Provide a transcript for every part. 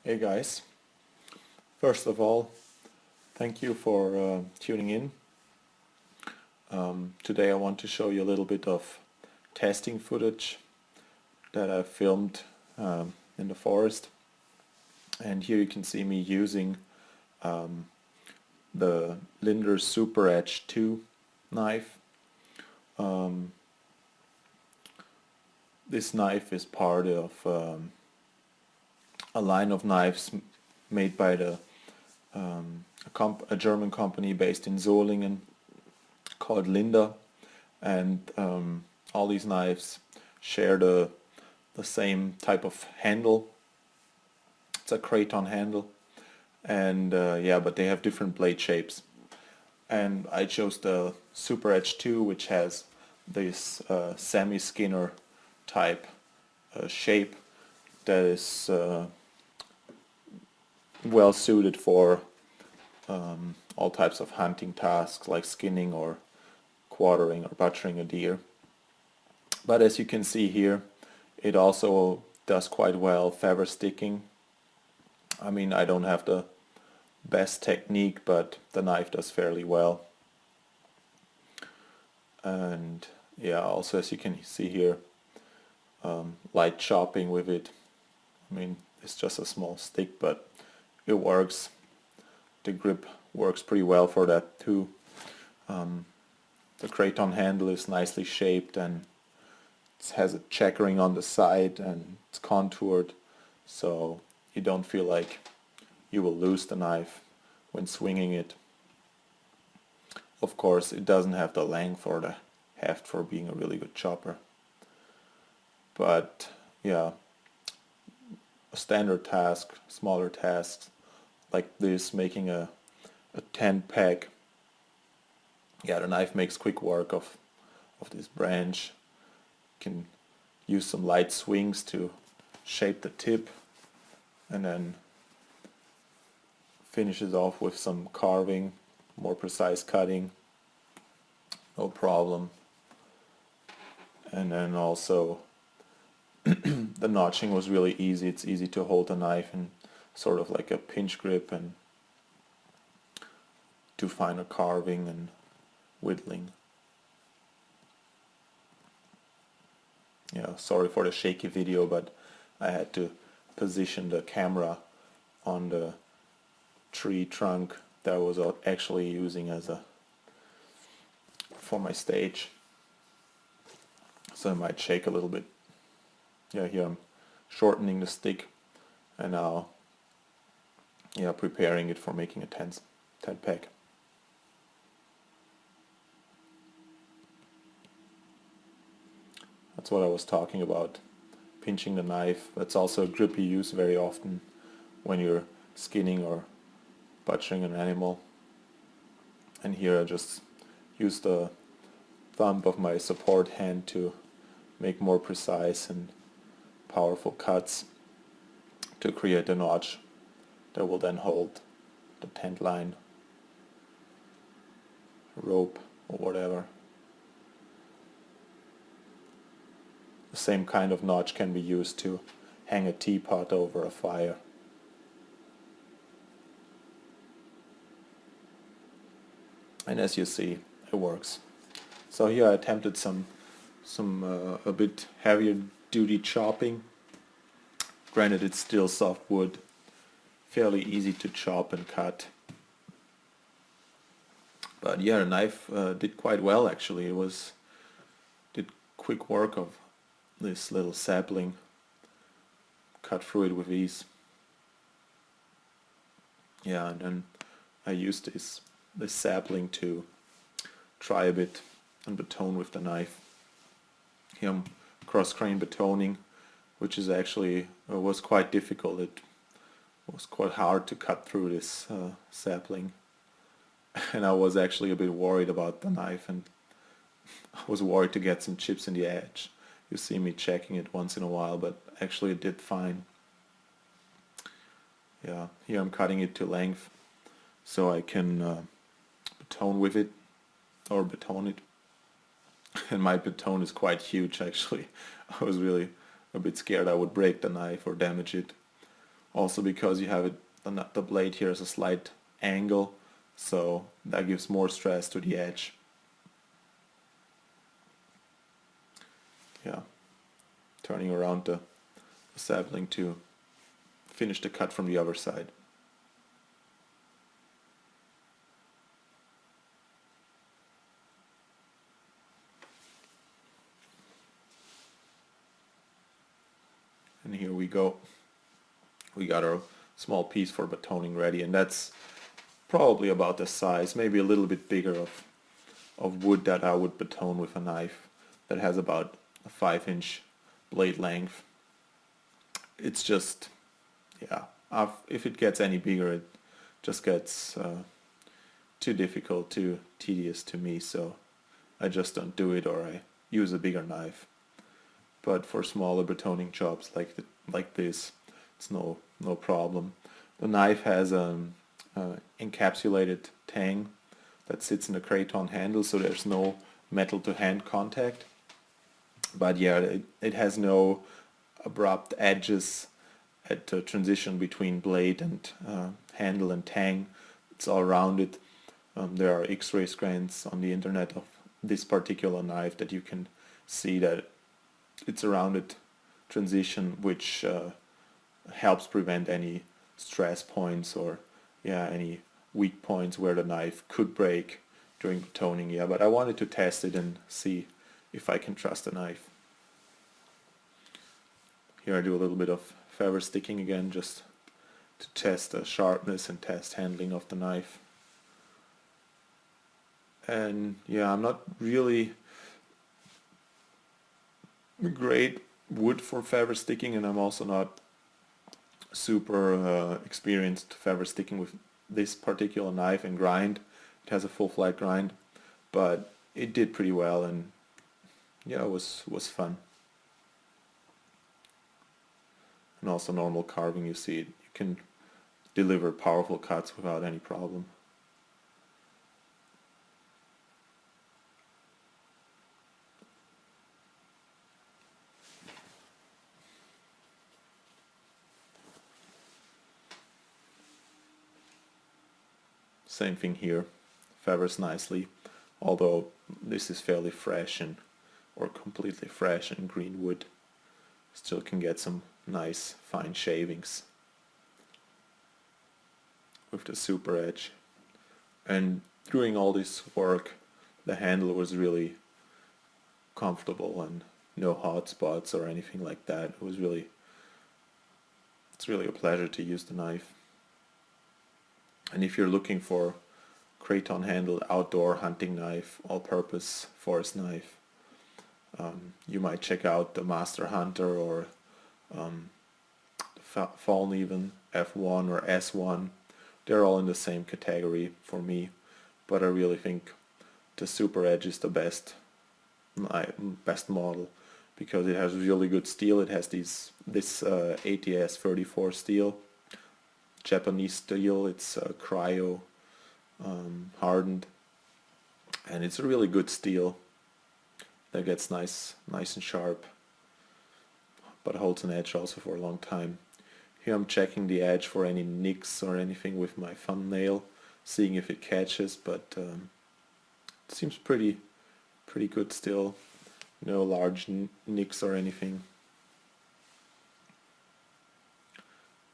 Hey guys, first of all, thank you for tuning in. Today I want to show you a little bit of testing footage that I filmed in the forest. And here you can see me using the Linder Super Edge 2 knife. This knife is part of a line of knives made by a German company based in Solingen called Linder, and all these knives share the same type of handle. It's a craton handle, and but they have different blade shapes. And I chose the Super Edge 2, which has this semi-skinner type shape that is well suited for all types of hunting tasks like skinning or quartering or butchering a deer. But as you can see here, it also does quite well feather sticking. I mean, I don't have the best technique, but the knife does fairly well. And yeah, also as you can see here, light chopping with it. I mean, it's just a small stick, but it works. The grip works pretty well for that too. The craton handle is nicely shaped, and it has a checkering on the side, and it's contoured, so you don't feel like you will lose the knife when swinging it. Of course, it doesn't have the length or the heft for being a really good chopper. But yeah, a standard task, smaller tasks like this, making a tent peg, yeah, the knife makes quick work of this branch. You can use some light swings to shape the tip, and then finish it off with some carving, more precise cutting, no problem. And then also the notching was really easy. It's easy to hold the knife in sort of like a pinch grip and do finer carving and whittling. Yeah, sorry for the shaky video, but I had to position the camera on the tree trunk that I was actually using for my stage, so it might shake a little bit. Yeah, here I'm shortening the stick and now preparing it for making a tent peg. That's what I was talking about, pinching the knife. That's also a grip you use very often when you're skinning or butchering an animal. And here I just use the thumb of my support hand to make more precise and powerful cuts to create a notch that will then hold the tent line, rope, or whatever. The same kind of notch can be used to hang a teapot over a fire. And as you see, it works. So here I attempted some a bit heavier duty chopping. Granted, it's still soft wood, fairly easy to chop and cut. But yeah, the knife did quite well actually. Did quick work of this little sapling, cut through it with ease. Yeah, and then I used this sapling to try a bit and batone with the knife. Here I'm cross-grain batoning, which is actually was quite difficult. It was quite hard to cut through this sapling, and I was actually a bit worried about the knife, and I was worried to get some chips in the edge. You see me checking it once in a while, but actually it did fine. Yeah, here I'm cutting it to length so I can batone with it, or batone it. And my baton is quite huge actually. I was really a bit scared I would break the knife or damage it. Also because you have it, the blade here is a slight angle, so that gives more stress to the edge. Yeah, turning around the sapling to finish the cut from the other side. And here we go. We got our small piece for batoning ready, and that's probably about the size, maybe a little bit bigger of wood that I would batone with a knife that has about a 5-inch blade length. It's just, yeah, if it gets any bigger, it just gets too difficult, too tedious to me, so I just don't do it, or I use a bigger knife. But for smaller batoning jobs like this, it's no problem. The knife has an encapsulated tang that sits in the craton handle, so there's no metal to hand contact. But yeah, it has no abrupt edges at the transition between blade and handle and tang. It's all rounded. There are X-ray scans on the internet of this particular knife that you can see that it's a rounded transition, which helps prevent any stress points or any weak points where the knife could break during batoning. Yeah, but I wanted to test it and see if I can trust the knife. Here I do a little bit of feather sticking again, just to test the sharpness and test handling of the knife. And yeah, I'm not really great wood for feather sticking, and I'm also not super experienced feather sticking with this particular knife and grind. It has a full flat grind, but it did pretty well, and yeah, it was fun. And also normal carving, you see it, you can deliver powerful cuts without any problem. Same thing here, feathers nicely, although this is fairly fresh or completely fresh and green wood. Still can get some nice fine shavings with the super edge. And doing all this work, the handle was really comfortable and no hot spots or anything like that. It's really a pleasure to use the knife. And if you're looking for craton handled outdoor hunting knife, all-purpose forest knife, you might check out the Master Hunter or the Fallen Even F1 or S1. They're all in the same category for me, but I really think the Super Edge is the best model because it has really good steel. It has this ATS 34 steel, Japanese steel. It's cryo hardened, and it's a really good steel that gets nice and sharp, but holds an edge also for a long time. Here I'm checking the edge for any nicks or anything with my thumbnail, seeing if it catches, but it seems pretty good still. No large nicks or anything.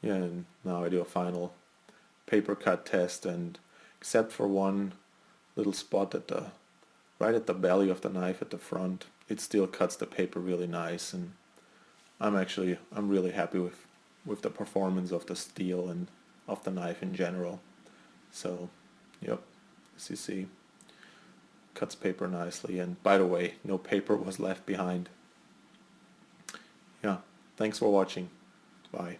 Yeah, and now I do a final paper cut test, and except for one little spot right at the belly of the knife at the front, it still cuts the paper really nice, and I'm really happy with the performance of the steel and of the knife in general. So, yep, as you see, cuts paper nicely, and by the way, no paper was left behind. Yeah, thanks for watching. Bye.